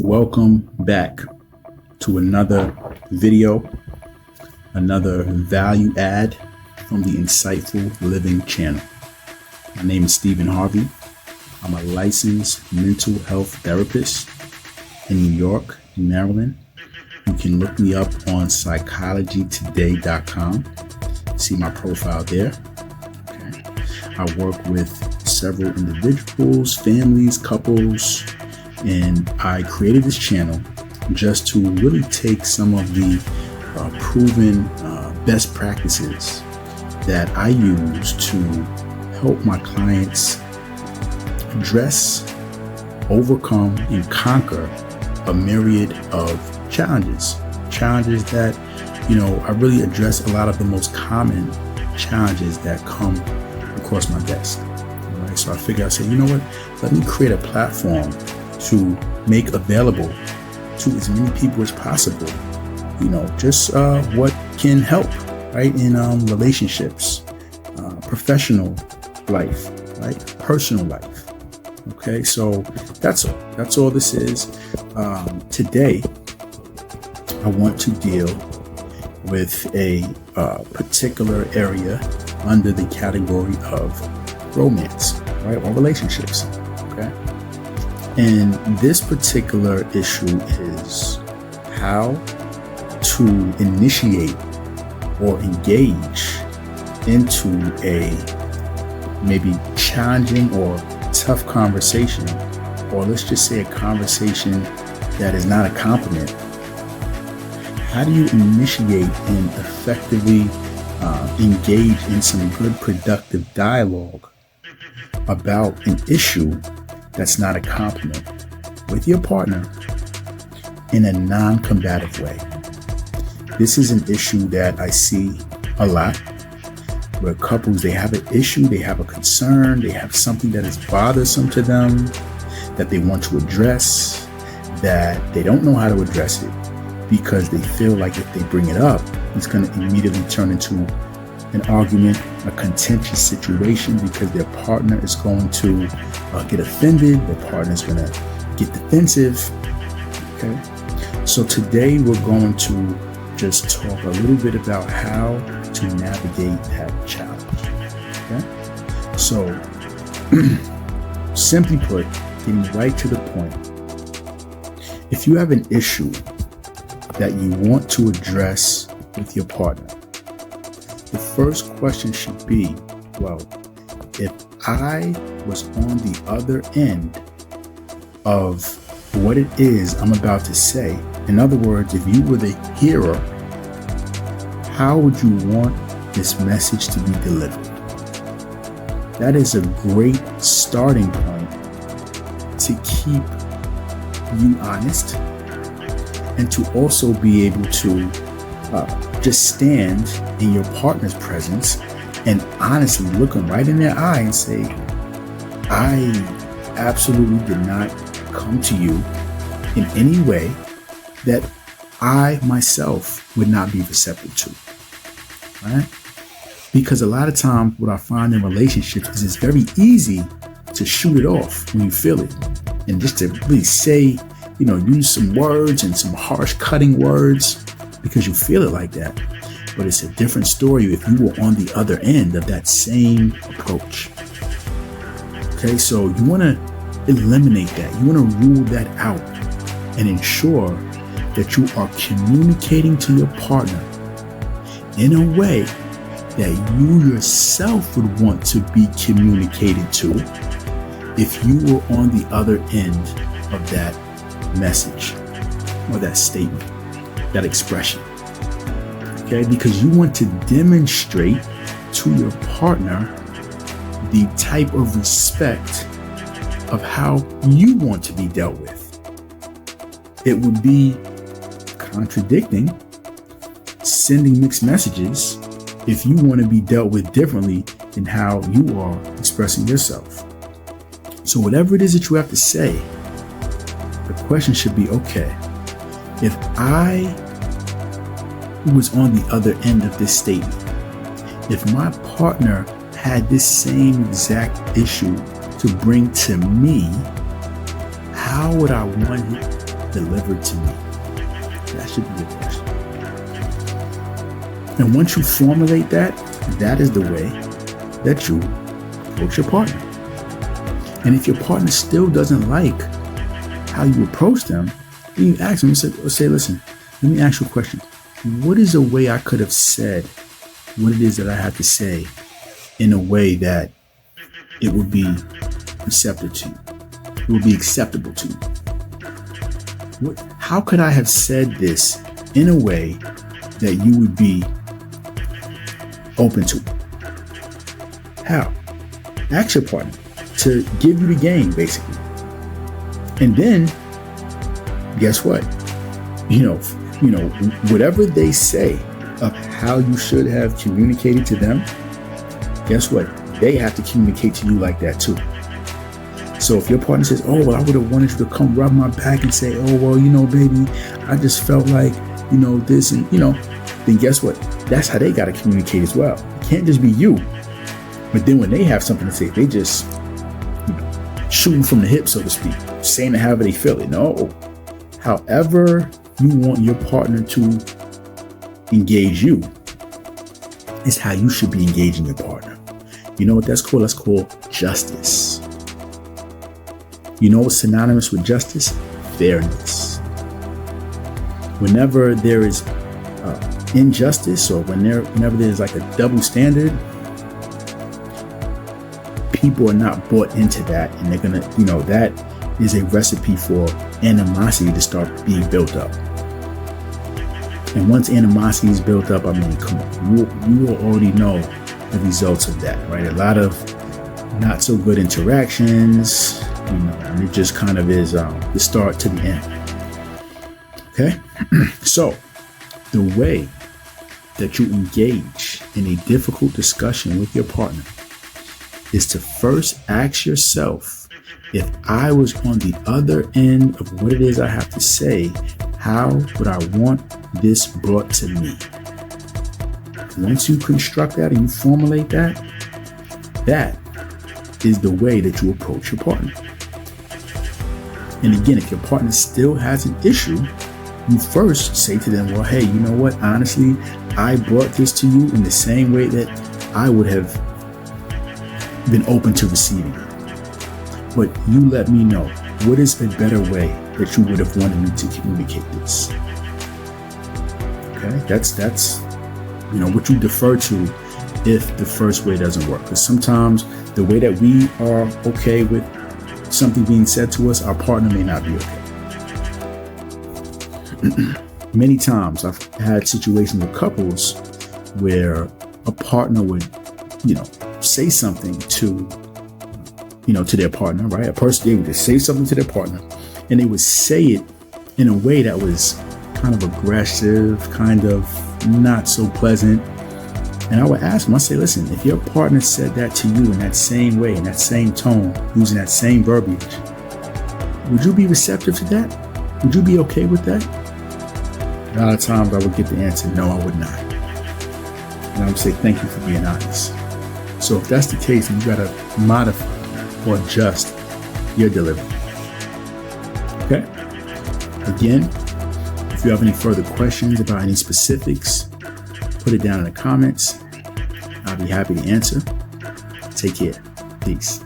Welcome back to another video, another value add from the Insightful Living channel. My name is Stephen Harvey. I'm a licensed mental health therapist in New York and Maryland. You can look me up on psychologytoday.com. See my profile there. Okay. I work with several individuals, families, couples, and I created this channel just to really take some of the proven best practices that I use to help my clients address, overcome, and conquer a myriad of challenges that, I really address a lot of the most common challenges that come across my desk. All right, so I figured, I said, you know what, let me create a platform to make available to as many people as possible, just what can help, right, in relationships, professional life, right, personal life. Okay, so that's all this is. Today, I want to deal with a particular area under the category of romance, right, or relationships. Okay. And this particular issue is how to initiate or engage into a maybe challenging or tough conversation, or let's just say a conversation that is not a compliment. How do you initiate and effectively engage in some good, productive dialogue about an issue that's not a compliment with your partner in a non-combative way? This is an issue that I see a lot where couples, they have an issue, they have a concern, they have something that is bothersome to them that they want to address, that they don't know how to address it because they feel like if they bring it up, it's going to immediately turn into an argument, a contentious situation, because their partner is going to get offended, their partner is going to get defensive. Okay, so today we're going to just talk a little bit about how to navigate that challenge. Okay, so simply put, getting right to the point, if you have an issue that you want to address with your partner, the first question should be, well, if I was on the other end of what it is I'm about to say, in other words, if you were the hearer, how would you want this message to be delivered? That is a great starting point to keep you honest and to also be able to just stand in your partner's presence and honestly look them right in their eye and say, I absolutely did not come to you in any way that I myself would not be receptive to, right? Because a lot of times what I find in relationships is it's very easy to shoot it off when you feel it. And just to really say, use some words and some harsh cutting words because you feel it like that. But it's a different story if you were on the other end of that same approach. Okay, so you want to eliminate that. You want to rule that out and ensure that you are communicating to your partner in a way that you yourself would want to be communicated to if you were on the other end of that message or that statement, that expression. Okay, because you want to demonstrate to your partner the type of respect of how you want to be dealt with. It would be contradicting, sending mixed messages if you want to be dealt with differently than how you are expressing yourself. So whatever it is that you have to say, the question should be, okay, if I was on the other end of this statement, if my partner had this same exact issue to bring to me, how would I want delivered to me? That should be your question. And once you formulate that, that is the way that you approach your partner. And if your partner still doesn't like how you approach them, then you ask them and say, listen, let me ask you a question. What is a way I could have said what it is that I have to say in a way that it would be receptive to you? It would be acceptable to you. How could I have said this in a way that you would be open to? How? Ask your partner to give you the game, basically. And then, guess what? Whatever they say of how you should have communicated to them, guess what? They have to communicate to you like that too. So if your partner says, oh, well, I would have wanted you to come rub my back and say, oh, well, baby, I just felt like, this and, then guess what? That's how they got to communicate as well. It can't just be you. But then when they have something to say, they just shooting from the hip, so to speak, saying it however they feel it. No. However you want your partner to engage you is how you should be engaging your partner. You know what that's called? That's called justice. You know what's synonymous with justice? Fairness. Whenever there is injustice or whenever there's like a double standard, people are not bought into that, and they're gonna, that is a recipe for animosity to start being built up. And once animosity is built up, I mean, come on, you will already know the results of that, right? A lot of not so good interactions, and it just kind of is the start to the end. Okay, so the way that you engage in a difficult discussion with your partner is to first ask yourself, if I was on the other end of what it is I have to say, how would I want this brought to me? Once you construct that and you formulate that, that is the way that you approach your partner. And again, if your partner still has an issue, you first say to them, well, hey, you know what? Honestly, I brought this to you in the same way that I would have been open to receiving it. But you let me know, what is a better way that you would have wanted me to communicate this? Okay, that's what you defer to if the first way doesn't work. Because sometimes the way that we are okay with something being said to us, our partner may not be okay. Many times I've had situations with couples where a partner would, say something to their partner, right? A person, they would just say something to their partner, and they would say it in a way that was kind of aggressive, kind of not so pleasant. And I would ask them, I say, listen, if your partner said that to you in that same way, in that same tone, using that same verbiage, would you be receptive to that? Would you be okay with that? A lot of times I would get the answer, no, I would not. And I would say, thank you for being honest. So if that's the case, then you got to modify or adjust your delivery. Okay? Again, if you have any further questions about any specifics, put it down in the comments. I'll be happy to answer. Take care. Peace.